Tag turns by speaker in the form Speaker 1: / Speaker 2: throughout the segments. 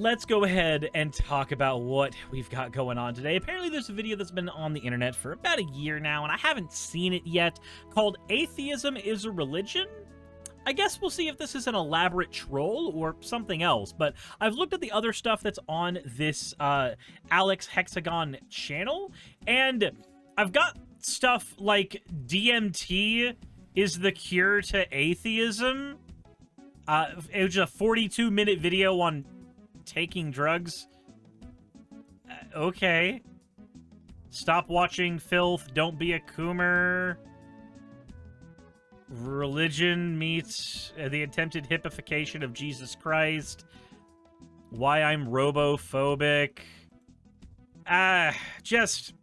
Speaker 1: let's go ahead and talk about what we've got going on today. Apparently there's a video that's been on the internet for about a year now, and I haven't seen it yet, called Atheism Is a Religion? I guess we'll see if this is an elaborate troll or something else, but I've looked at the other stuff that's on this Alex Hexagon channel, and I've got stuff like DMT is the cure to atheism. It was a 42-minute video on taking drugs. Okay. Stop watching filth. Don't be a coomer. Religion meets the attempted hippification of Jesus Christ. Why I'm robophobic. Just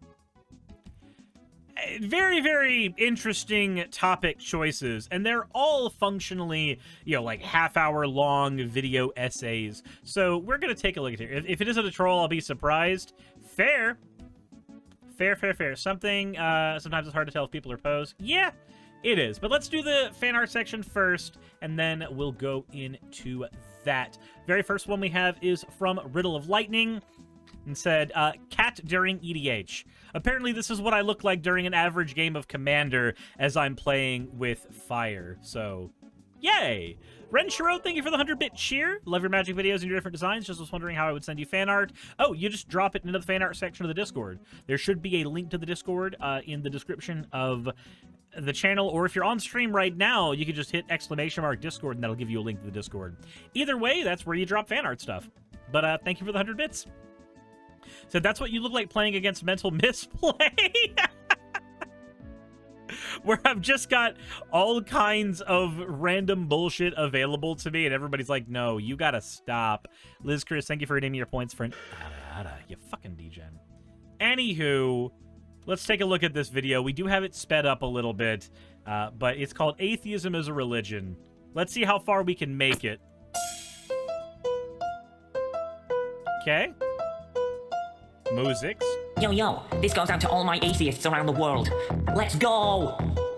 Speaker 1: very, very interesting topic choices, and they're all functionally, you know, like half-hour long video essays. So we're gonna take a look at it. If it isn't a troll, I'll be surprised. Fair. Something, sometimes it's hard to tell if people are posed. Yeah, it is. But let's do the fan art section first, and then we'll go into that. Very first one we have is from Riddle of Lightning, and said, cat during EDH. Apparently this is what I look like during an average game of Commander as I'm playing with fire. So, yay! Ren Shoutout, thank you for the 100-bit cheer. Love your magic videos and your different designs. Just was wondering how I would send you fan art. Oh, you just drop it into the fan art section of the Discord. There should be a link to the Discord in the description of the channel, or if you're on stream right now, you can just hit !Discord and that'll give you a link to the Discord. Either way, that's where you drop fan art stuff. But thank you for the 100 bits. So that's what you look like playing against mental misplay? Where I've just got all kinds of random bullshit available to me, and everybody's like, no, you gotta stop. Liz Chris, thank you for redeeming your points for an you fucking degen. Anywho, let's take a look at this video. We do have it sped up a little bit, but it's called Atheism Is a Religion. Let's see how far we can make it. Okay. Musics.
Speaker 2: Yo, this goes out to all my atheists around the world. Let's go!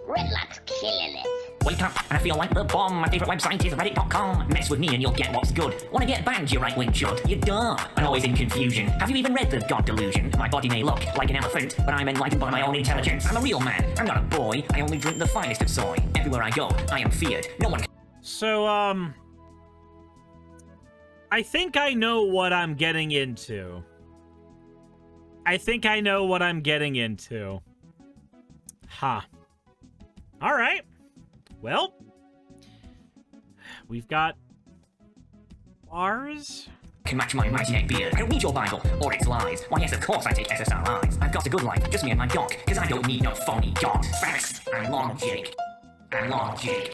Speaker 3: Redlock's killing it.
Speaker 2: Wake up, I feel like the bomb. My favorite website is reddit.com. Mess with me and you'll get what's good. Wanna get banned, you right-wing chud? You're dumb and always in confusion. Have you even read the God Delusion? My body may look like an elephant, but I'm enlightened by my own intelligence. I'm a real man. I'm not a boy. I only drink the finest of soy. Everywhere I go, I am feared. No one can...
Speaker 1: So, I think I know what I'm getting into. Huh. Alright. Well, we've got ours.
Speaker 2: Can match my mighty neck beard. I don't need your Bible or its lies. Why, yes, of course I take SSRIs. I've got a good life, just me and my dog, because I don't need no phony god. Facts and logic.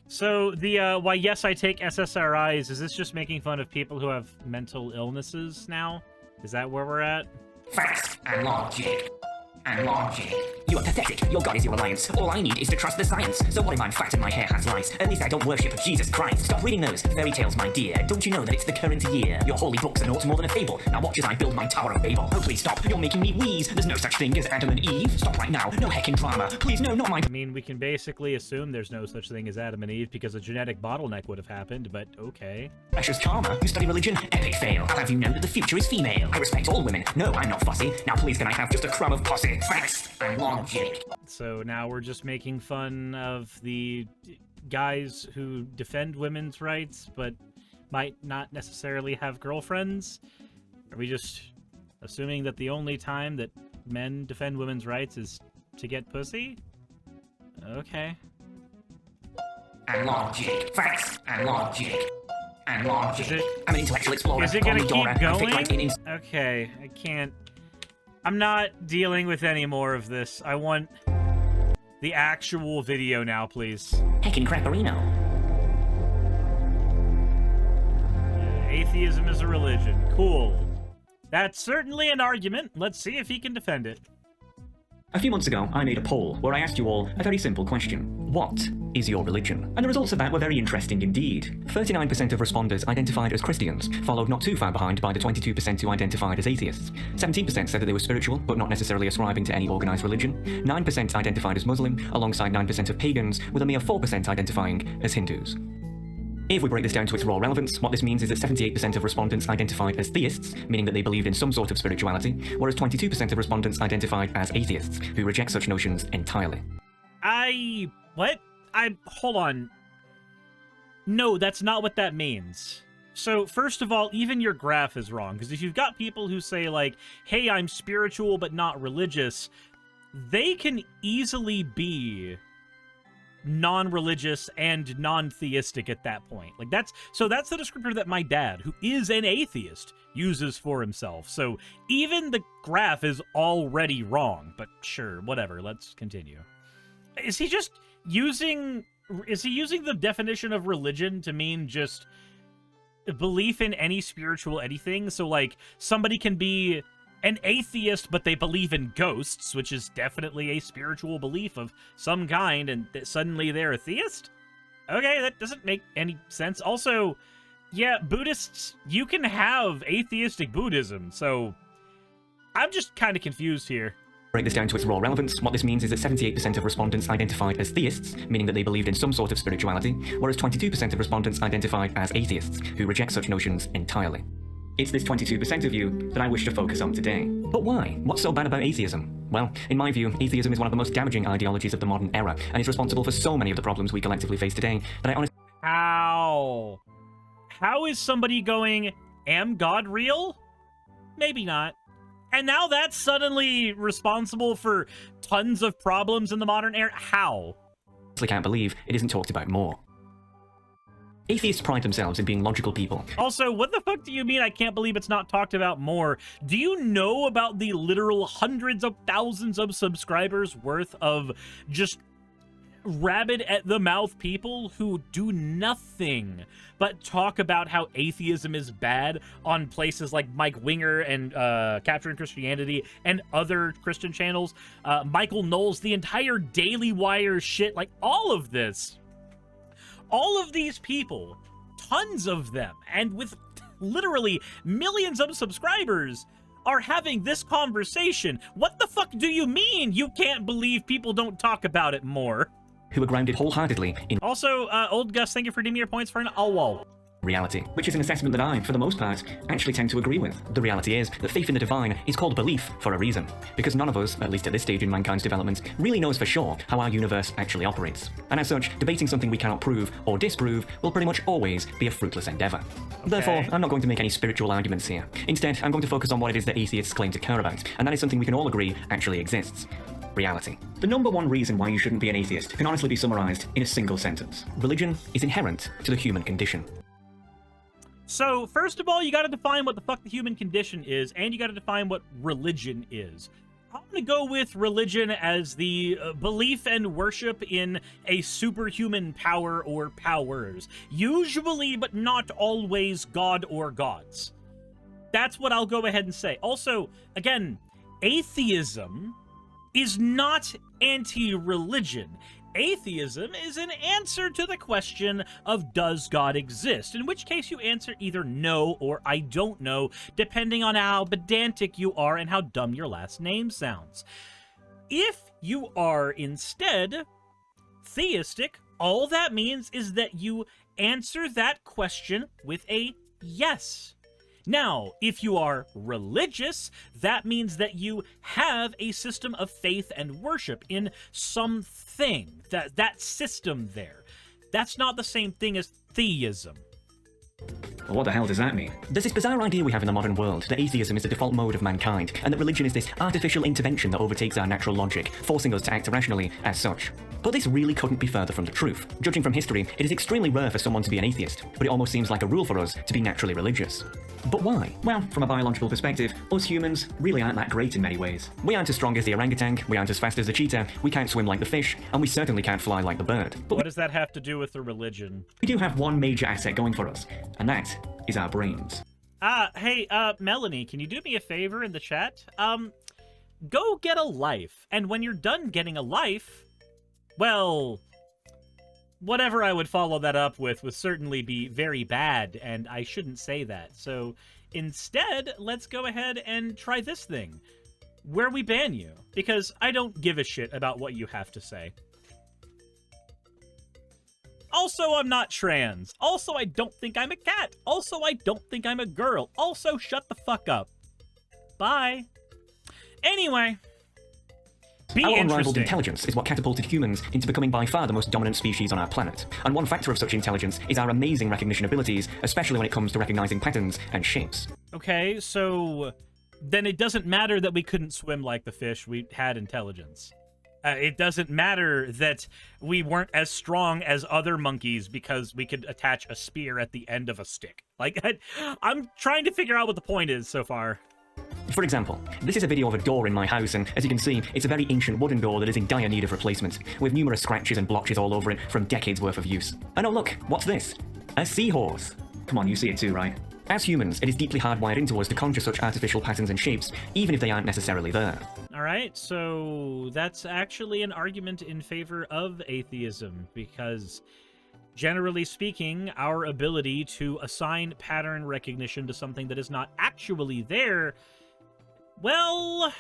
Speaker 2: So the why yes I take SSRIs, is this just making fun of people who have mental illnesses now? Is that where we're at? Facts and logic. You are pathetic. Your God is your alliance. All I need is to trust the science. So what if I'm fat and my hair has lice? At least I don't worship Jesus Christ. Stop reading those fairy tales, my dear. Don't you know that it's the current year? Your holy books are naught more than a fable. Now watch as I build my Tower of Babel. Oh, please stop. You're making me wheeze. There's no such thing as Adam and Eve. Stop right now. No heckin' drama. Please, no, not my...
Speaker 1: I mean, we can basically assume there's no such thing as Adam and Eve because a genetic bottleneck would have happened, but okay.
Speaker 2: Precious karma. You study religion? Epic fail. I'll have you know that the future is female. I respect all women. No, I'm not fussy. Now please can I have just a crumb of posse? Facts and logic.
Speaker 1: So now we're just making fun of the guys who defend women's rights, but might not necessarily have girlfriends? Are we just assuming that the only time that men defend women's rights is to get pussy? Okay.
Speaker 2: And logic. Facts and logic. I'm an intellectual explorer.
Speaker 1: Is it gonna keep going? Okay, I can't. I'm not dealing with any more of this. I want the actual video now, please.
Speaker 2: Heckin' crapperino.
Speaker 1: Atheism is a religion. Cool. That's certainly an argument. Let's see if he can defend it.
Speaker 4: A few months ago, I made a poll where I asked you all a very simple question. What is your religion? And the results of that were very interesting indeed. 39% of responders identified as Christians, followed not too far behind by the 22% who identified as atheists. 17% said that they were spiritual, but not necessarily ascribing to any organized religion. 9% identified as Muslim, alongside 9% of pagans, with a mere 4% identifying as Hindus. If we break this down to its raw relevance, what this means is that 78% of respondents identified as theists, meaning that they believed in some sort of spirituality, whereas 22% of respondents identified as atheists, who reject such notions entirely.
Speaker 1: Hold on. No, that's not what that means. So, first of all, even your graph is wrong, because if you've got people who say, like, hey, I'm spiritual but not religious, they can easily be non-religious and non-theistic at that point. Like, that's the descriptor that my dad, who is an atheist, uses for himself. So even the graph is already wrong, but sure, whatever, let's continue. Is he using the definition of religion to mean just belief in any spiritual anything? So, like, somebody can be an atheist, but they believe in ghosts, which is definitely a spiritual belief of some kind, and suddenly they're a theist? Okay, that doesn't make any sense. Also, yeah, Buddhists, you can have atheistic Buddhism, so I'm just kind of confused here.
Speaker 4: Break this down to its raw relevance, what this means is that 78% of respondents identified as theists, meaning that they believed in some sort of spirituality, whereas 22% of respondents identified as atheists, who reject such notions entirely. It's this 22% of you that I wish to focus on today. But why? What's so bad about atheism? Well, in my view, atheism is one of the most damaging ideologies of the modern era, and is responsible for so many of the problems we collectively face today that I honestly...
Speaker 1: How? How is somebody going, am God real? Maybe not. And now that's suddenly responsible for tons of problems in the modern era? How?
Speaker 4: I can't believe it isn't talked about more. Atheists pride themselves in being logical people.
Speaker 1: Also, what the fuck do you mean I can't believe it's not talked about more? Do you know about the literal hundreds of thousands of subscribers worth of just rabid at the mouth people who do nothing but talk about how atheism is bad on places like Mike Winger and Capturing Christianity and other Christian channels? Michael Knowles, the entire Daily Wire shit, like all of this. All of these people, tons of them, and with literally millions of subscribers, are having this conversation. What the fuck do you mean you can't believe people don't talk about it more?
Speaker 4: Who are grounded wholeheartedly in...
Speaker 1: Also, Old Gus, thank you for giving me your points for an wall.
Speaker 4: reality, which is an assessment that I, for the most part, actually tend to agree with. The reality is that faith in the divine is called belief for a reason, because none of us, at least at this stage in mankind's development, really knows for sure how our universe actually operates. And as such, debating something we cannot prove or disprove will pretty much always be a fruitless endeavor. Okay. Therefore, I'm not going to make any spiritual arguments here. Instead, I'm going to focus on what it is that atheists claim to care about, and that is something we can all agree actually exists. Reality. The number one reason why you shouldn't be an atheist can honestly be summarized in a single sentence. Religion is inherent to the human condition.
Speaker 1: So, first of all, you gotta define what the fuck the human condition is, and you gotta define what religion is. I'm gonna go with religion as the belief and worship in a superhuman power or powers. Usually, but not always, God or gods. That's what I'll go ahead and say. Also, again, atheism is not anti-religion. Atheism is an answer to the question of does God exist, in which case you answer either no or I don't know, depending on how pedantic you are and how dumb your last name sounds. If you are instead theistic, all that means is that you answer that question with a yes. Now, if you are religious, that means that you have a system of faith and worship in something, that system there. That's not the same thing as theism.
Speaker 4: Well, what the hell does that mean? There's this bizarre idea we have in the modern world that atheism is the default mode of mankind, and that religion is this artificial intervention that overtakes our natural logic, forcing us to act irrationally as such. But this really couldn't be further from the truth. Judging from history, it is extremely rare for someone to be an atheist, but it almost seems like a rule for us to be naturally religious. But why? Well, from a biological perspective, us humans really aren't that great in many ways. We aren't as strong as the orangutan, we aren't as fast as the cheetah, we can't swim like the fish, and we certainly can't fly like the bird. But
Speaker 1: what does that have to do with the religion?
Speaker 4: We do have one major asset going for us, and that is our brains.
Speaker 1: Hey, Melanie, can you do me a favor in the chat? Go get a life, and when you're done getting a life, well, whatever I would follow that up with would certainly be very bad, and I shouldn't say that. So instead, let's go ahead and try this thing, where we ban you, because I don't give a shit about what you have to say. Also, I'm not trans. Also, I don't think I'm a cat. Also, I don't think I'm a girl. Also, shut the fuck up. Bye. Anyway. Be
Speaker 4: Our unrivaled
Speaker 1: interesting.
Speaker 4: intelligence is what catapulted humans into becoming by far the most dominant species on our planet. And one factor of such intelligence is our amazing recognition abilities, especially when it comes to recognizing patterns and shapes.
Speaker 1: Okay, so then it doesn't matter that we couldn't swim like the fish. We had intelligence. It doesn't matter that we weren't as strong as other monkeys because we could attach a spear at the end of a stick. Like, I'm trying to figure out what the point is so far.
Speaker 4: For example, this is a video of a door in my house, and as you can see, it's a very ancient wooden door that is in dire need of replacement, with numerous scratches and blotches all over it from decades worth of use. And oh look, what's this? A seahorse! Come on, you see it too, right? As humans, it is deeply hardwired into us to conjure such artificial patterns and shapes, even if they aren't necessarily there.
Speaker 1: Alright, so that's actually an argument in favor of atheism, because generally speaking, our ability to assign pattern recognition to something that is not actually there, well,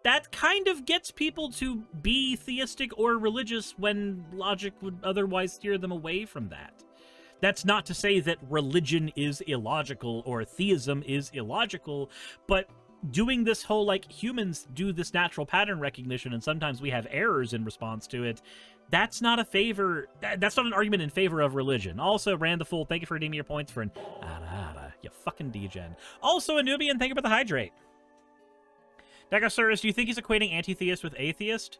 Speaker 1: that kind of gets people to be theistic or religious when logic would otherwise steer them away from that. That's not to say that religion is illogical or theism is illogical, but doing this whole, like, humans do this natural pattern recognition and sometimes we have errors in response to it, that's not that's not an argument in favor of religion. Also, Rand the Fool, thank you for redeeming your points for an you fucking degen. Also, Anubian, thank you for the hydrate. Suris, do you think he's equating anti-theist with atheist?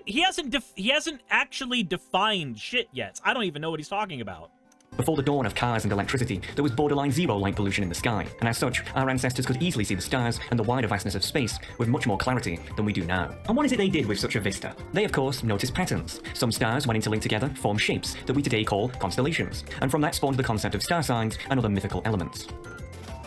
Speaker 1: He hasn't actually defined shit yet. I don't even know what he's talking about.
Speaker 4: Before the dawn of cars and electricity, there was borderline zero light pollution in the sky, and as such, our ancestors could easily see the stars and the wider vastness of space with much more clarity than we do now. And what is it they did with such a vista? They, of course, noticed patterns. Some stars, when interlinked together, form shapes that we today call constellations, and from that spawned the concept of star signs and other mythical elements.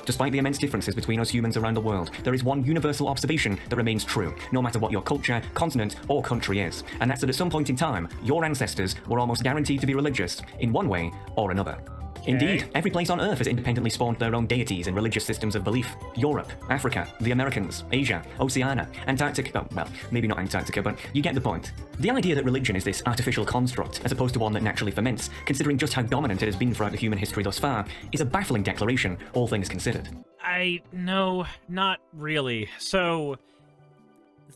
Speaker 4: Despite the immense differences between us humans around the world, there is one universal observation that remains true, no matter what your culture, continent, or country is, and that's that at some point in time, your ancestors were almost guaranteed to be religious in one way or another. Indeed, every place on Earth has independently spawned their own deities and religious systems of belief. Europe, Africa, the Americans, Asia, Oceania, Antarctica, well, maybe not Antarctica, but you get the point. The idea that religion is this artificial construct, as opposed to one that naturally ferments, considering just how dominant it has been throughout the human history thus far, is a baffling declaration, all things considered.
Speaker 1: No, not really. So,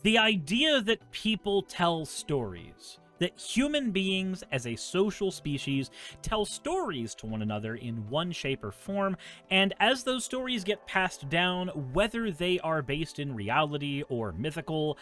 Speaker 1: the idea that people tell stories, that human beings as a social species tell stories to one another in one shape or form, and as those stories get passed down, whether they are based in reality or mythical,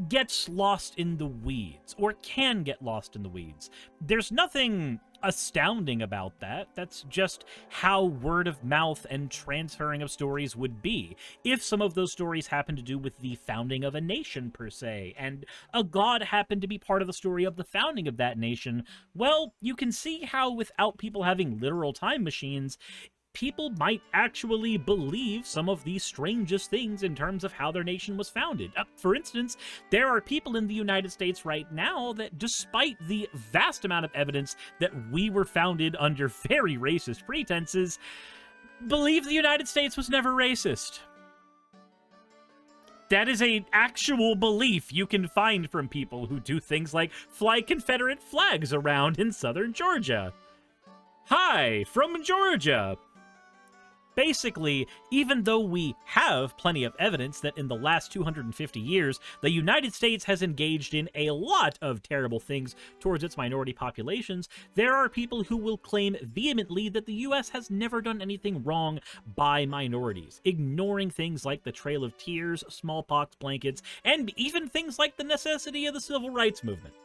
Speaker 1: gets lost in the weeds, or can get lost in the weeds. There's nothing astounding about that. That's just how word of mouth and transferring of stories would be. If some of those stories happen to do with the founding of a nation per se, and a god happened to be part of the story of the founding of that nation, well, you can see how without people having literal time machines, people might actually believe some of the strangest things in terms of how their nation was founded. For instance, there are people in the United States right now that, despite the vast amount of evidence that we were founded under very racist pretenses, believe the United States was never racist. That is an actual belief you can find from people who do things like fly Confederate flags around in southern Georgia. Hi, from Georgia. Basically, even though we have plenty of evidence that in the last 250 years, the United States has engaged in a lot of terrible things towards its minority populations, there are people who will claim vehemently that the US has never done anything wrong by minorities, ignoring things like the Trail of Tears, smallpox blankets, and even things like the necessity of the Civil Rights Movement.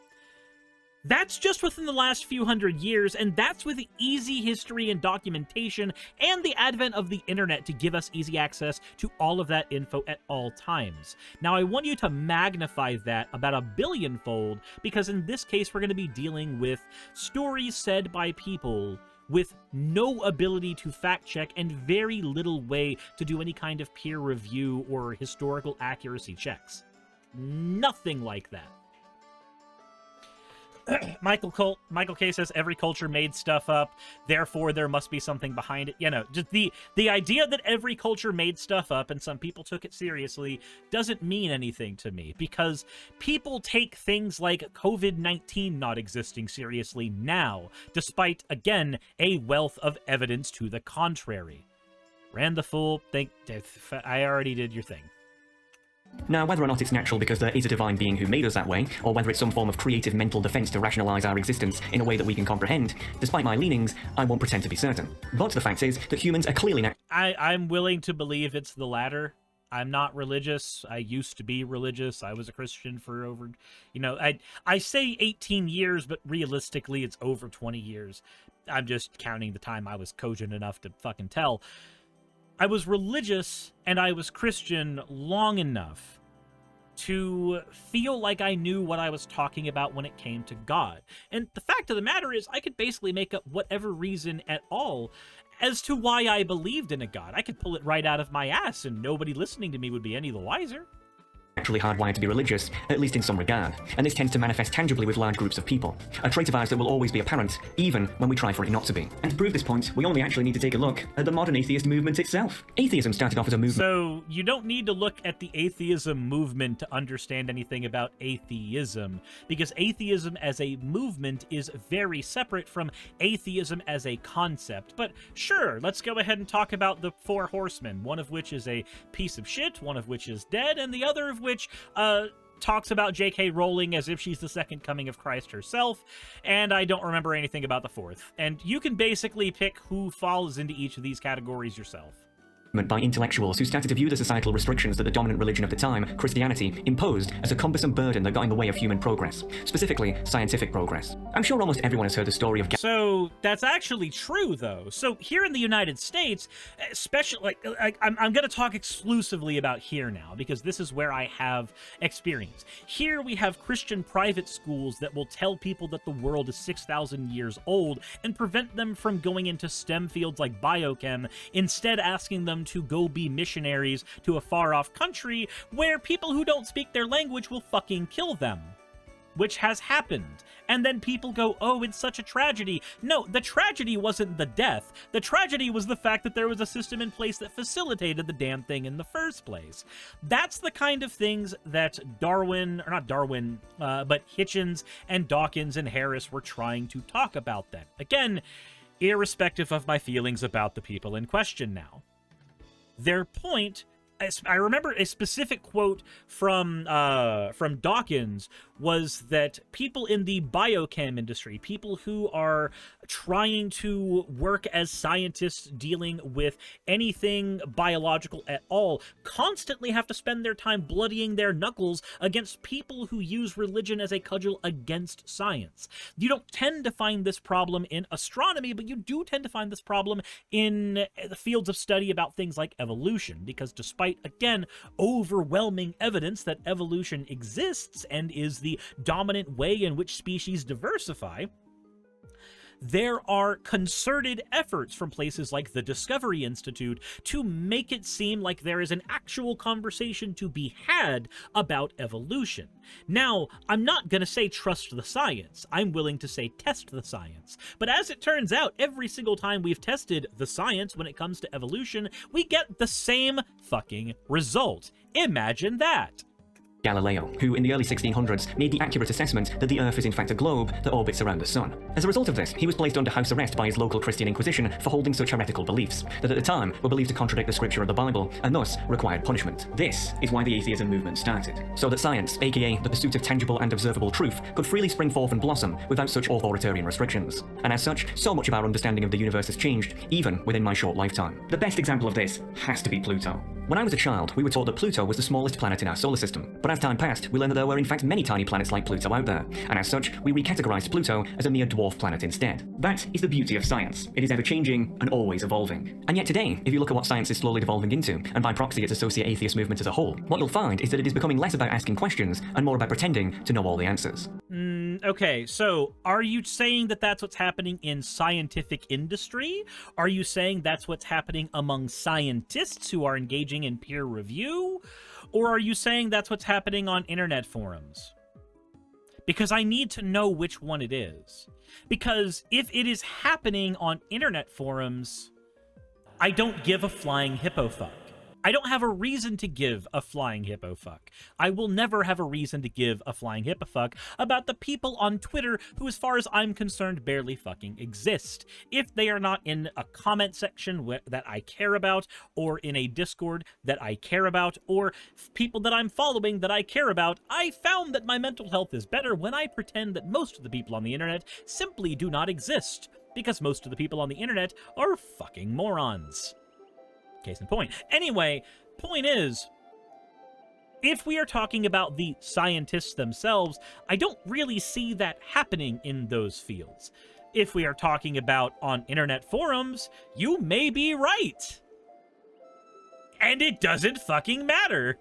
Speaker 1: That's just within the last few hundred years, and that's with easy history and documentation and the advent of the internet to give us easy access to all of that info at all times. Now, I want you to magnify that about 1 billion-fold, because in this case, we're going to be dealing with stories said by people with no ability to fact-check and very little way to do any kind of peer review or historical accuracy checks. Nothing like that. Michael K says every culture made stuff up, therefore there must be something behind it. You know, just the idea that every culture made stuff up and some people took it seriously doesn't mean anything to me, because people take things like COVID-19 not existing seriously now, despite, again, a wealth of evidence to the contrary. Ran the fool, I already did your thing.
Speaker 4: Now, whether or not it's natural because there is a divine being who made us that way, or whether it's some form of creative mental defense to rationalize our existence in a way that we can comprehend, despite my leanings, I won't pretend to be certain. But the fact is that humans are clearly
Speaker 1: I'm willing to believe it's the latter. I'm not religious. I used to be religious. I was a Christian for over, you know, I say 18 years, but realistically it's over 20 years. I'm just counting the time I was cogent enough to fucking tell. I was religious and I was Christian long enough to feel like I knew what I was talking about when it came to God. And the fact of the matter is, I could basically make up whatever reason at all as to why I believed in a God. I could pull it right out of my ass and nobody listening to me would be any the wiser.
Speaker 4: Naturally hardwired to be religious, at least in some regard, and this tends to manifest tangibly with large groups of people, a trait of ours that will always be apparent, even when we try for it not to be. And to prove this point, we only actually need to take a look at the modern atheist movement itself. Atheism started off as a movement.
Speaker 1: So, you don't need to look at the atheism movement to understand anything about atheism, because atheism as a movement is very separate from atheism as a concept. But sure, let's go ahead and talk about the four horsemen, one of which is a piece of shit, one of which is dead, and the other of which talks about J.K. Rowling as if she's the second coming of Christ herself, and I don't remember anything about the fourth. And you can basically pick who falls into each of these categories yourself.
Speaker 4: By intellectuals who started to view the societal restrictions that the dominant religion of the time, Christianity, imposed as a cumbersome burden that got in the way of human progress, specifically scientific progress. I'm sure almost everyone has heard the story of...
Speaker 1: So, that's actually true, though. So, here in the United States, especially, I'm going to talk exclusively about here now, because this is where I have experience. Here we have Christian private schools that will tell people that the world is 6,000 years old and prevent them from going into STEM fields like biochem, instead asking them to go be missionaries to a far-off country where people who don't speak their language will fucking kill them. Which has happened. And then people go, oh, it's such a tragedy. No, the tragedy wasn't the death. The tragedy was the fact that there was a system in place that facilitated the damn thing in the first place. That's the kind of things that but Hitchens and Dawkins and Harris were trying to talk about then. Again, irrespective of my feelings about the people in question now. Their point, I remember a specific quote from Dawkins was that people in the biochem industry, people who are trying to work as scientists dealing with anything biological at all, constantly have to spend their time bloodying their knuckles against people who use religion as a cudgel against science. You don't tend to find this problem in astronomy, but you do tend to find this problem in the fields of study about things like evolution, because despite, again, overwhelming evidence that evolution exists and is the dominant way in which species diversify, there are concerted efforts from places like the Discovery Institute to make it seem like there is an actual conversation to be had about evolution. Now, I'm not going to say trust the science. I'm willing to say test the science. But as it turns out, every single time we've tested the science when it comes to evolution, we get the same fucking result. Imagine that.
Speaker 4: Galileo, who in the early 1600s made the accurate assessment that the Earth is in fact a globe that orbits around the Sun. As a result of this, he was placed under house arrest by his local Christian Inquisition for holding such heretical beliefs that at the time were believed to contradict the scripture of the Bible and thus required punishment. This is why the atheism movement started, so that science, aka the pursuit of tangible and observable truth, could freely spring forth and blossom without such authoritarian restrictions. And as such, so much of our understanding of the universe has changed, even within my short lifetime. The best example of this has to be Pluto. When I was a child, we were taught that Pluto was the smallest planet in our solar system, but as time passed, we learned that there were in fact many tiny planets like Pluto out there, and as such, we recategorized Pluto as a mere dwarf planet instead. That is the beauty of science. It is ever-changing and always evolving. And yet today, if you look at what science is slowly devolving into, and by proxy its associate atheist movement as a whole, what you'll find is that it is becoming less about asking questions and more about pretending to know all the answers.
Speaker 1: Okay, so are you saying that that's what's happening in scientific industry? Are you saying that's what's happening among scientists who are engaging in peer review? Or are you saying that's what's happening on internet forums? because I need to know which one it is. Because if it is happening on internet forums, I don't give a flying hippo fuck. I don't have a reason to give a flying hippo fuck. I will never have a reason to give a flying hippo fuck about the people on Twitter who, as far as I'm concerned, barely fucking exist. If they are not in a comment section that I care about, or in a Discord that I care about, or people that I'm following that I care about, I found that my mental health is better when I pretend that most of the people on the internet simply do not exist, because most of the people on the internet are fucking morons. Case in point. Anyway, point is, if we are talking about the scientists themselves, I don't really see that happening in those fields. If we are talking about on internet forums, you may be right. And it doesn't fucking matter.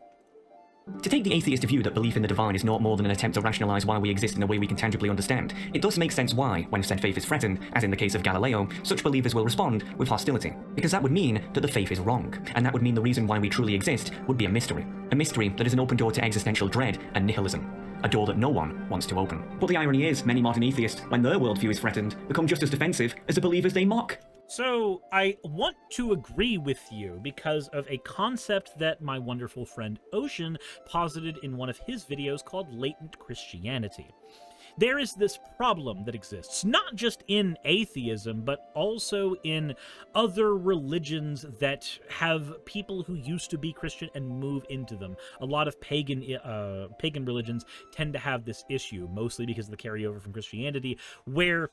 Speaker 4: To take the atheist view that belief in the divine is not more than an attempt to rationalize why we exist in a way we can tangibly understand, it does make sense why, when said faith is threatened, as in the case of Galileo, such believers will respond with hostility. Because that would mean that the faith is wrong, and that would mean the reason why we truly exist would be a mystery. A mystery that is an open door to existential dread and nihilism. A door that no one wants to open. But the irony is, many modern atheists, when their worldview is threatened, become just as defensive as the believers they mock.
Speaker 1: So, I want to agree with you because of a concept that my wonderful friend Ocean posited in one of his videos called Latent Christianity. There is this problem that exists, not just in atheism, but also in other religions that have people who used to be Christian and move into them. A lot of pagan religions tend to have this issue, mostly because of the carryover from Christianity, where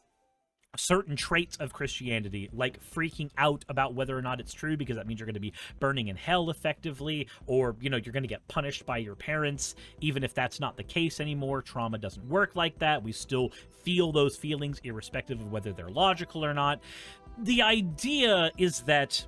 Speaker 1: certain traits of Christianity, like freaking out about whether or not it's true because that means you're going to be burning in hell effectively, or, you know, you're going to get punished by your parents, even if that's not the case anymore. Trauma doesn't work like that. We still feel those feelings irrespective of whether they're logical or not. The idea is that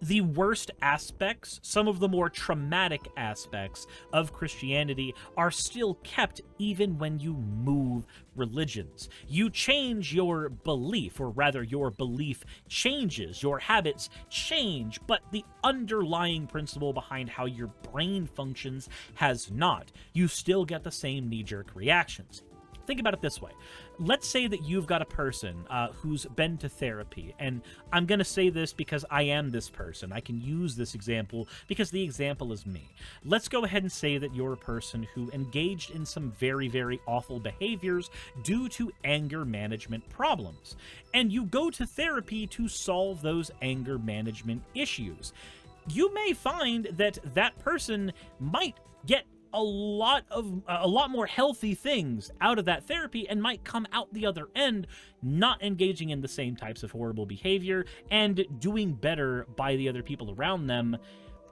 Speaker 1: the worst aspects, some of the more traumatic aspects of Christianity, are still kept even when you move religions. You change your belief, or rather your belief changes, your habits change, but the underlying principle behind how your brain functions has not. You still get the same knee-jerk reactions. Think about it this way. Let's say that you've got a person who's been to therapy, and I'm going to say this because I am this person. I can use this example because the example is me. Let's go ahead and say that you're a person who engaged in some very, very awful behaviors due to anger management problems, and you go to therapy to solve those anger management issues. You may find that that person might get a lot more healthy things out of that therapy and might come out the other end not engaging in the same types of horrible behavior and doing better by the other people around them.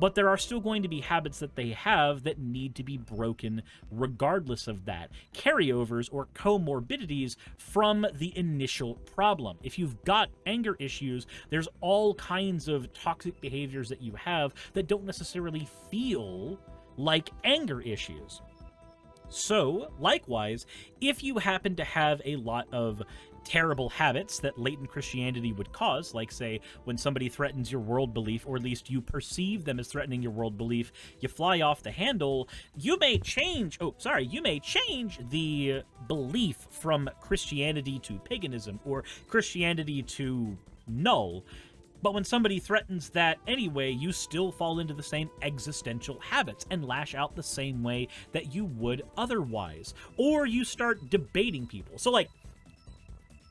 Speaker 1: But there are still going to be habits that they have that need to be broken regardless of that. Carryovers or comorbidities from the initial problem. If you've got anger issues, there's all kinds of toxic behaviors that you have that don't necessarily feel like anger issues. So, likewise, if you happen to have a lot of terrible habits that latent Christianity would cause, like, say, when somebody threatens your world belief, or at least you perceive them as threatening your world belief, you fly off the handle, you may change the belief from Christianity to paganism, or Christianity to null. But when somebody threatens that anyway, you still fall into the same existential habits and lash out the same way that you would otherwise. Or you start debating people. So, like,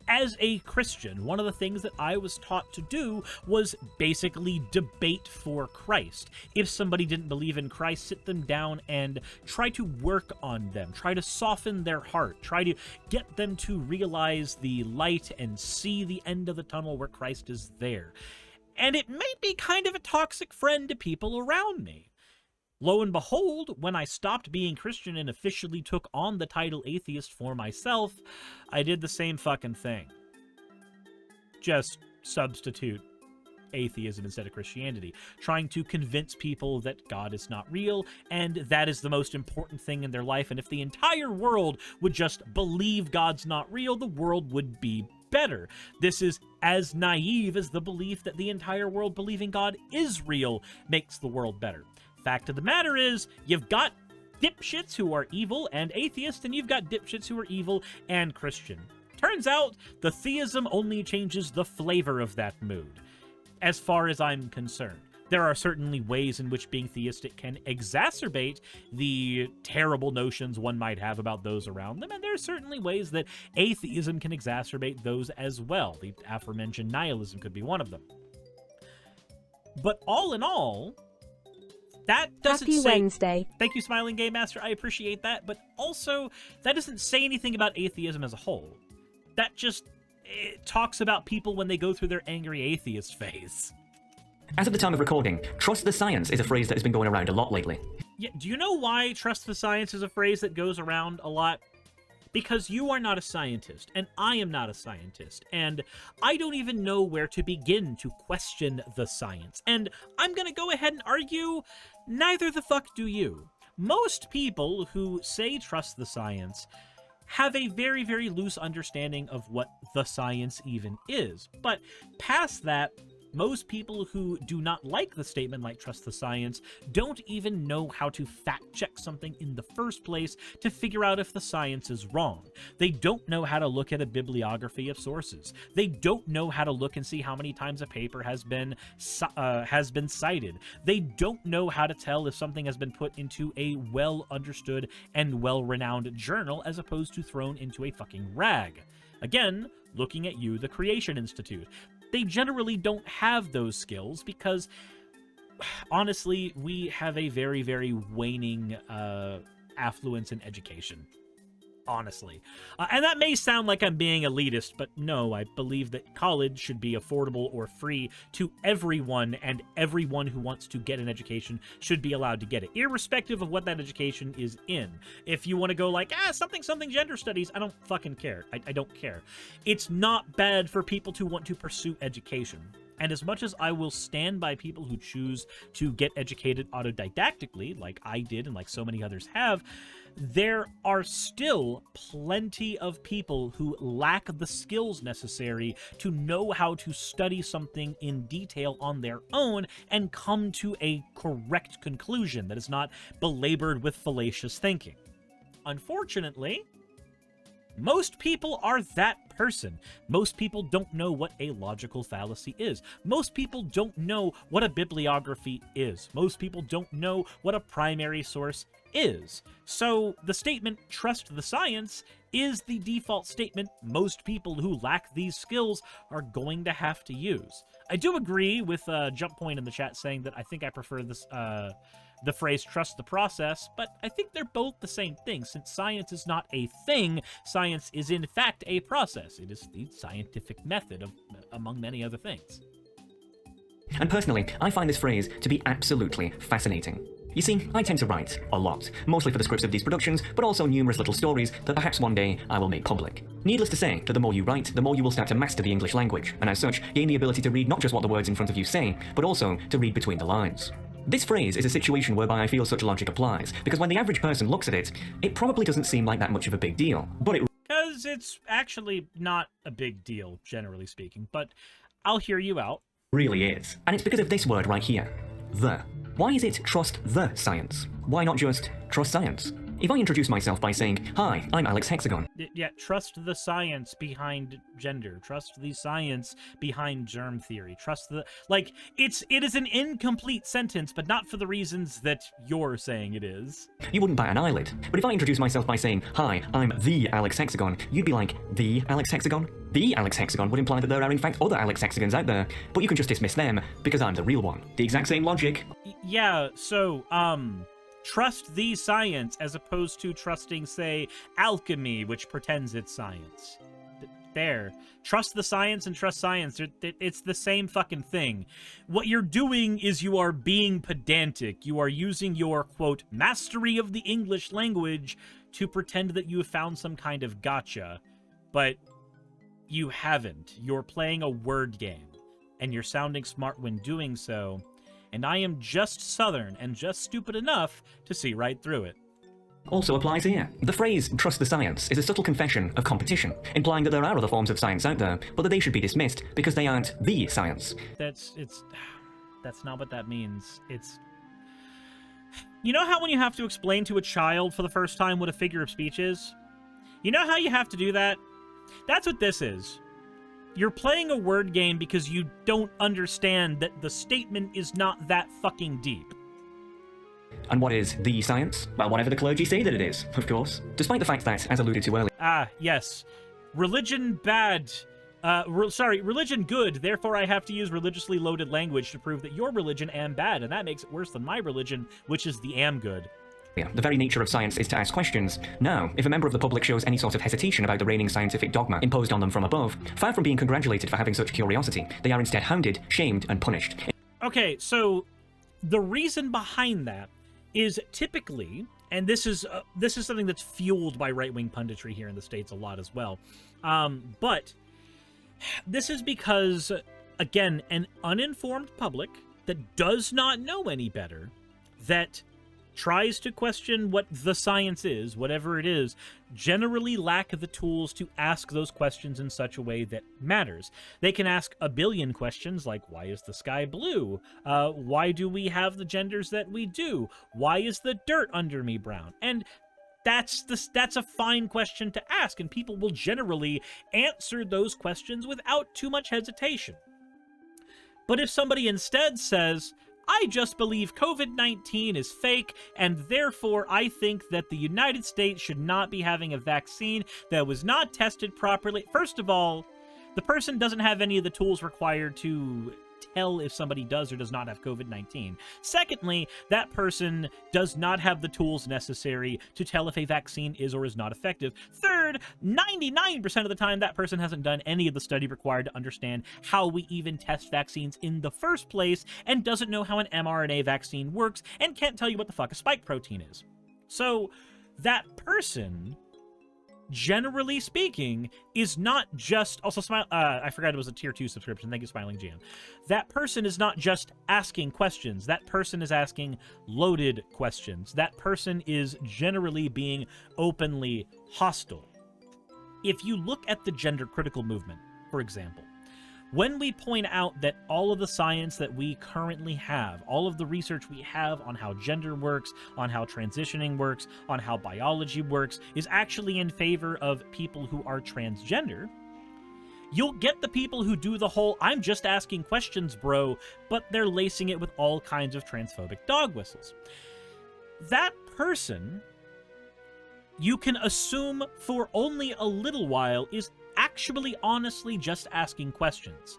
Speaker 1: as a Christian, one of the things that I was taught to do was basically debate for Christ. If somebody didn't believe in Christ, sit them down and try to work on them, try to soften their heart, try to get them to realize the light and see the end of the tunnel where Christ is there. And it may be kind of a toxic friend to people around me. Lo and behold, when I stopped being Christian and officially took on the title atheist for myself, I did the same fucking thing. Just substitute atheism instead of Christianity, trying to convince people that God is not real, and that is the most important thing in their life, and if the entire world would just believe God's not real, the world would be better. This is as naive as the belief that the entire world believing God is real makes the world better. Fact of the matter is, you've got dipshits who are evil and atheist, and you've got dipshits who are evil and Christian. Turns out, the theism only changes the flavor of that mood, as far as I'm concerned. There are certainly ways in which being theistic can exacerbate the terrible notions one might have about those around them, and there are certainly ways that atheism can exacerbate those as well. The aforementioned nihilism could be one of them. But all in all, that doesn't
Speaker 5: Happy
Speaker 1: say...
Speaker 5: Wednesday.
Speaker 1: Thank you, Smiling Game Master. I appreciate that. But also, that doesn't say anything about atheism as a whole. That just talks about people when they go through their angry atheist phase.
Speaker 4: As of the time of recording, trust the science is a phrase that has been going around a lot lately.
Speaker 1: Yeah, do you know why trust the science is a phrase that goes around a lot? Because you are not a scientist, and I am not a scientist, and I don't even know where to begin to question the science. And I'm gonna go ahead and argue, neither the fuck do you. Most people who say trust the science have a very, very loose understanding of what the science even is. But past that, most people who do not like the statement like trust the science don't even know how to fact check something in the first place to figure out if the science is wrong. They don't know how to look at a bibliography of sources. They don't know how to look and see how many times a paper has been cited. They don't know how to tell if something has been put into a well-understood and well-renowned journal as opposed to thrown into a fucking rag. Again, looking at you, the Creation Institute. They generally don't have those skills because, honestly, we have a very, very waning affluence in education. Honestly. And that may sound like I'm being elitist, but no, I believe that college should be affordable or free to everyone, and everyone who wants to get an education should be allowed to get it, irrespective of what that education is in. If you want to go like, something gender studies, I don't fucking care. I don't care. It's not bad for people to want to pursue education. And as much as I will stand by people who choose to get educated autodidactically, like I did and like so many others have, there are still plenty of people who lack the skills necessary to know how to study something in detail on their own and come to a correct conclusion that is not belabored with fallacious thinking. Unfortunately, most people are that person. Most people don't know what a logical fallacy is. Most people don't know what a bibliography is. Most people don't know what a primary source is. So the statement, trust the science, is the default statement most people who lack these skills are going to have to use. I do agree with Jump Point in the chat saying that I think I prefer this the phrase trust the process, but I think they're both the same thing. Since science is not a thing, science is in fact a process. It is the scientific method of, among many other things.
Speaker 4: And personally, I find this phrase to be absolutely fascinating. You see, I tend to write a lot, mostly for the scripts of these productions, but also numerous little stories that perhaps one day I will make public. Needless to say, that the more you write, the more you will start to master the English language, and as such, gain the ability to read not just what the words in front of you say, but also to read between the lines. This phrase is a situation whereby I feel such logic applies, because when the average person looks at it, it probably doesn't seem like that much of a big deal, but it
Speaker 1: because it's actually not a big deal, generally speaking, but I'll hear you out.
Speaker 4: Really is. And it's because of this word right here, the. Why is it trust the science? Why not just trust science? If I introduce myself by saying, hi, I'm Alex Hexagon.
Speaker 1: Yeah, trust the science behind gender. Trust the science behind germ theory. Trust the... Like, it is an incomplete sentence, but not for the reasons that you're saying it is.
Speaker 4: You wouldn't bat an eyelid. But if I introduce myself by saying, hi, I'm the Alex Hexagon, you'd be like, the Alex Hexagon? The Alex Hexagon would imply that there are in fact other Alex Hexagons out there, but you can just dismiss them because I'm the real one. The exact same logic.
Speaker 1: Yeah, so, trust the science as opposed to trusting, say, alchemy, which pretends it's science. There. Trust the science and trust science. It's the same fucking thing. What you're doing is you are being pedantic. You are using your, quote, mastery of the English language to pretend that you have found some kind of gotcha. But you haven't. You're playing a word game. And you're sounding smart when doing so. And I am just Southern and just stupid enough to see right through it.
Speaker 4: Also applies here. The phrase, trust the science, is a subtle confession of competition, implying that there are other forms of science out there, but that they should be dismissed because they aren't the science.
Speaker 1: That's not what that means. You know how when you have to explain to a child for the first time what a figure of speech is? You know how you have to do that? That's what this is. You're playing a word game because you don't understand that the statement is not that fucking deep.
Speaker 4: And what is the science? Well, whatever the clergy say that it is, of course. Despite the fact that, as alluded to earlier...
Speaker 1: Ah, yes. Religion bad. Religion good, therefore I have to use religiously loaded language to prove that your religion am bad, and that makes it worse than my religion, which is the am good.
Speaker 4: The very nature of science is to ask questions. Now, if a member of the public shows any sort of hesitation about the reigning scientific dogma imposed on them from above, far from being congratulated for having such curiosity, they are instead hounded, shamed, and punished.
Speaker 1: Okay, so the reason behind that is typically, and this is something that's fueled by right-wing punditry here in the States a lot as well, but this is because, again, an uninformed public that does not know any better, that tries to question what the science is, whatever it is, generally lack the tools to ask those questions in such a way that matters. They can ask a billion questions like, why is the sky blue? Why do we have the genders that we do? Why is the dirt under me brown? And that's a fine question to ask, and people will generally answer those questions without too much hesitation. But if somebody instead says, I just believe COVID-19 is fake, and therefore I think that the United States should not be having a vaccine that was not tested properly. First of all, the person doesn't have any of the tools required to tell if somebody does or does not have COVID-19. Secondly, that person does not have the tools necessary to tell if a vaccine is or is not effective. Third, 99% of the time, that person hasn't done any of the study required to understand how we even test vaccines in the first place, and doesn't know how an mRNA vaccine works, and can't tell you what the fuck a spike protein is. So, that person, generally speaking, is not just... Also, I forgot it was a tier 2 subscription. Thank you, Smiling GM. That person is not just asking questions. That person is asking loaded questions. That person is generally being openly hostile. If you look at the gender critical movement, for example, when we point out that all of the science that we currently have, all of the research we have on how gender works, on how transitioning works, on how biology works, is actually in favor of people who are transgender, you'll get the people who do the whole, I'm just asking questions, bro, but they're lacing it with all kinds of transphobic dog whistles. That person, you can assume for only a little while, is actually honestly just asking questions.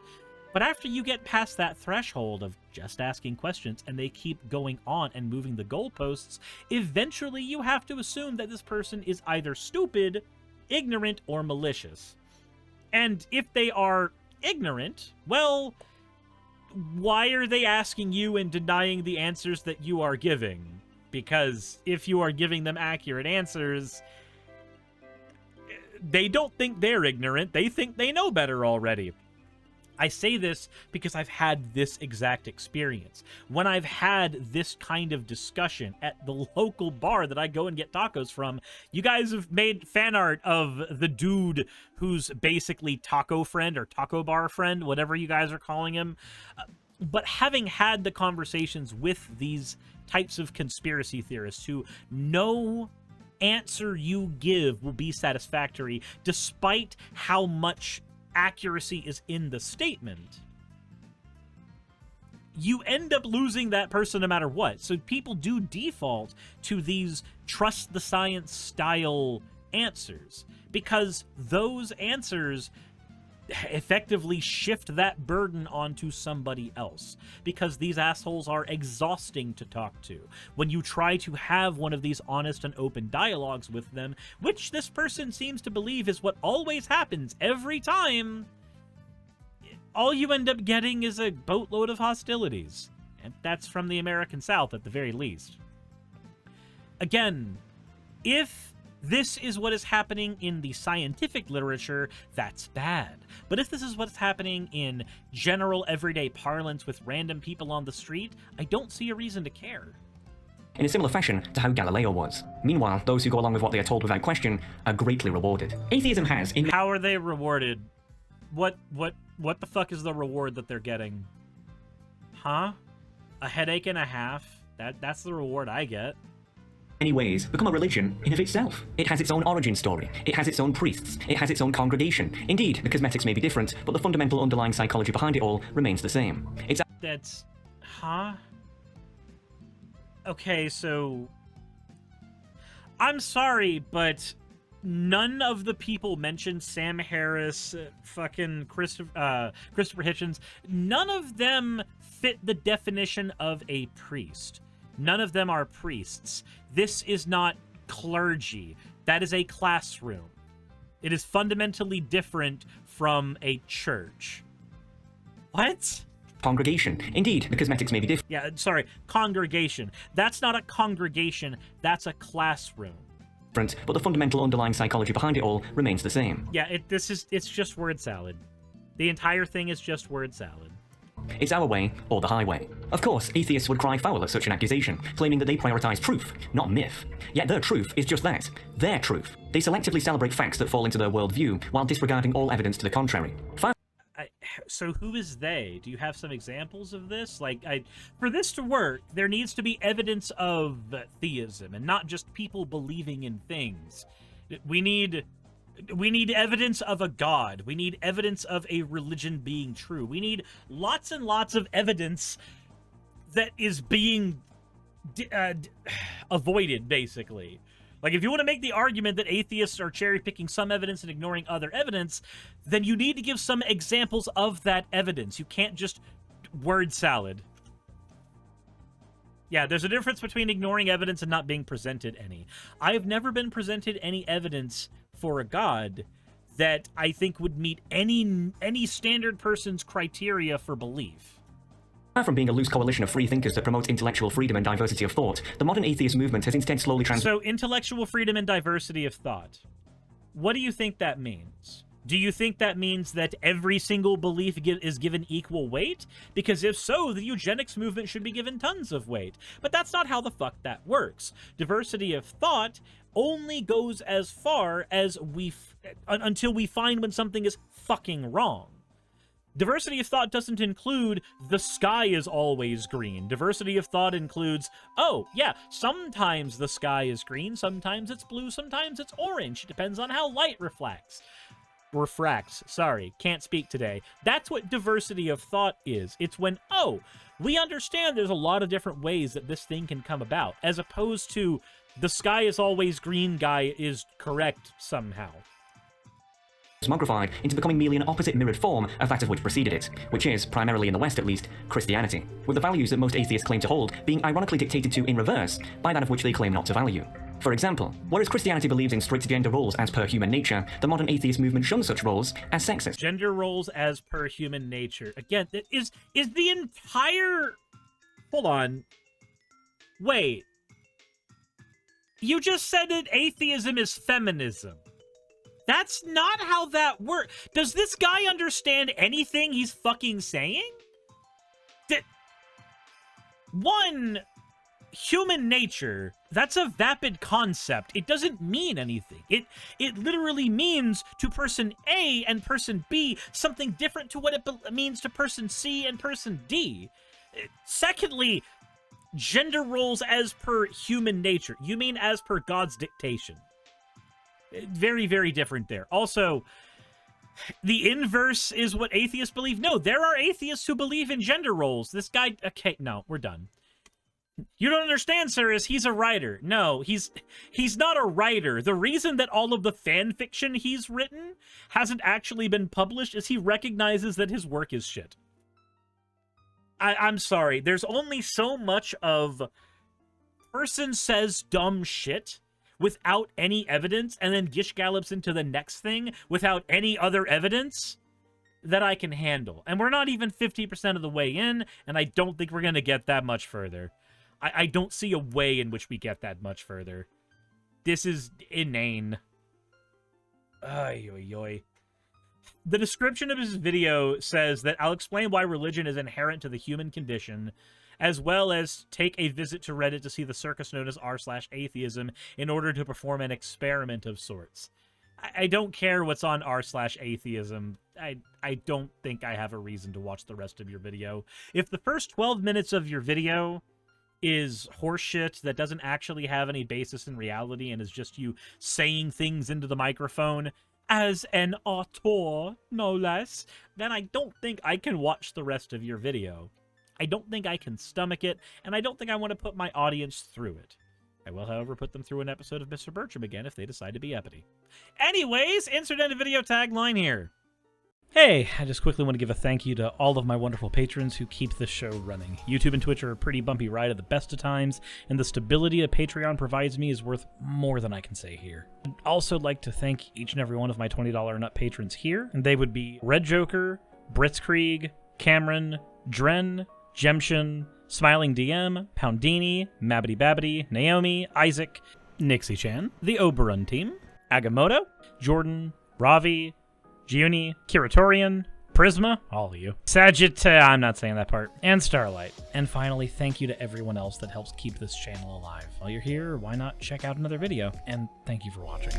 Speaker 1: But after you get past that threshold of just asking questions and they keep going on and moving the goalposts, eventually you have to assume that this person is either stupid, ignorant, or malicious. And if they are ignorant, well, why are they asking you and denying the answers that you are giving? Because if you are giving them accurate answers, they don't think they're ignorant. They think they know better already. I say this because I've had this exact experience. When I've had this kind of discussion at the local bar that I go and get tacos from, you guys have made fan art of the dude who's basically taco friend or taco bar friend, whatever you guys are calling him. But having had the conversations with these types of conspiracy theorists who know answer you give will be satisfactory despite how much accuracy is in the statement, you end up losing that person no matter what. So people do default to these trust the science style answers because those answers effectively shift that burden onto somebody else, because these assholes are exhausting to talk to. When you try to have one of these honest and open dialogues with them, which this person seems to believe is what always happens every time, all you end up getting is a boatload of hostilities. And that's from the American South at the very least. Again, if this is what is happening in the scientific literature, that's bad. But if this is what's happening in general everyday parlance with random people on the street, I don't see a reason to care.
Speaker 4: In a similar fashion to how Galileo was. Meanwhile, those who go along with what they are told without question are greatly rewarded. Atheism has...
Speaker 1: How are they rewarded? What the fuck is the reward that they're getting? Huh? A headache and a half? That's the reward I get.
Speaker 4: Many ways become a religion in of itself. It has its own origin story, it has its own priests, it has its own congregation. Indeed, the cosmetics may be different, but the fundamental underlying psychology behind it all remains the same.
Speaker 1: That's... huh? Okay, so... I'm sorry, but none of the people mentioned, Sam Harris, fucking Christopher Hitchens, none of them fit the definition of a priest. None of them are priests. This is not clergy. That is a classroom. It is fundamentally different from a church. What?
Speaker 4: Congregation. Indeed, the cosmetics may be different.
Speaker 1: Yeah, sorry, congregation. That's not a congregation, that's a classroom.
Speaker 4: But the fundamental underlying psychology behind it all remains the same.
Speaker 1: Yeah, it's just word salad. The entire thing is just word salad.
Speaker 4: It's our way or the highway. Of course, atheists would cry foul at such an accusation, claiming that they prioritize truth, not myth. Yet their truth is just that, their truth. They selectively celebrate facts that fall into their worldview, while disregarding all evidence to the contrary.
Speaker 1: So who is they? Do you have some examples of this? Like, for this to work, there needs to be evidence of theism, and not just people believing in things. We need evidence of a god. We need evidence of a religion being true. We need lots and lots of evidence that is being avoided, basically. Like, if you want to make the argument that atheists are cherry-picking some evidence and ignoring other evidence, then you need to give some examples of that evidence. You can't just word salad. Yeah, there's a difference between ignoring evidence and not being presented any. I have never been presented any evidence for a god that I think would meet any standard person's criteria for belief.
Speaker 4: Far from being a loose coalition of free thinkers that promote intellectual freedom and diversity of thought, the modern atheist movement has instead slowly
Speaker 1: So, intellectual freedom and diversity of thought. What do you think that means? Do you think that means that every single belief is given equal weight? Because if so, the eugenics movement should be given tons of weight. But that's not how the fuck that works. Diversity of thought only goes as far as until we find when something is fucking wrong. Diversity of thought doesn't include the sky is always green. Diversity of thought includes, oh, yeah, sometimes the sky is green, sometimes it's blue, sometimes it's orange. It depends on how light refracts. Sorry, can't speak today. That's what diversity of thought is. It's when, oh, we understand there's a lot of different ways that this thing can come about, as opposed to the sky is always green guy is correct somehow.
Speaker 4: Cosmogrified into becoming merely an opposite mirrored form of that of which preceded it, which is, primarily in the West at least, Christianity, with the values that most atheists claim to hold being ironically dictated to in reverse by that of which they claim not to value. For example, whereas Christianity believes in strict gender roles as per human nature, the modern atheist movement shuns such roles as sexist.
Speaker 1: Gender roles as per human nature. Again, that is the entire... Hold on. Wait. You just said that atheism is feminism. That's not how that works. Does this guy understand anything he's fucking saying? One, human nature, that's a vapid concept. It doesn't mean anything. It literally means to person A and person B something different to what it means to person C and person D. Secondly, gender roles as per human nature. You mean as per God's dictation. Very, very different there. Also, the inverse is what atheists believe. No, there are atheists who believe in gender roles. This guy... Okay, no, we're done. You don't understand, Suris. He's a writer. No, he's not a writer. The reason that all of the fan fiction he's written hasn't actually been published is he recognizes that his work is shit. I'm sorry. There's only so much of person says dumb shit without any evidence, and then gish gallops into the next thing without any other evidence that I can handle. And we're not even 50% of the way in, and I don't think we're going to get that much further. I don't see a way in which we get that much further. This is inane. Ay, oy, oy. The description of his video says that I'll explain why religion is inherent to the human condition, as well as take a visit to Reddit to see the circus known as r/atheism in order to perform an experiment of sorts. I don't care what's on r/atheism. I don't think I have a reason to watch the rest of your video. If the first 12 minutes of your video is horseshit that doesn't actually have any basis in reality and is just you saying things into the microphone as an auteur, no less, then I don't think I can watch the rest of your video. I don't think I can stomach it, and I don't think I want to put my audience through it. I will, however, put them through an episode of Mr. Bertram again if they decide to be uppity. Anyways, insert end of video tagline here. Hey, I just quickly want to give a thank you to all of my wonderful patrons who keep this show running. YouTube and Twitch are a pretty bumpy ride at the best of times, and the stability a Patreon provides me is worth more than I can say here. I'd also like to thank each and every one of my $20 and up patrons here, and they would be Red Joker, Britzkrieg, Cameron, Dren, Jemshin, Smiling DM, Poundini, Mabbity Babbity, Naomi, Isaac, Nixie-chan, the Oberon team, Agamotto, Jordan, Ravi, Giuni, Kiratorian, Prisma, all of you, I'm not saying that part, and Starlight. And finally, thank you to everyone else that helps keep this channel alive. While you're here, why not check out another video? And thank you for watching.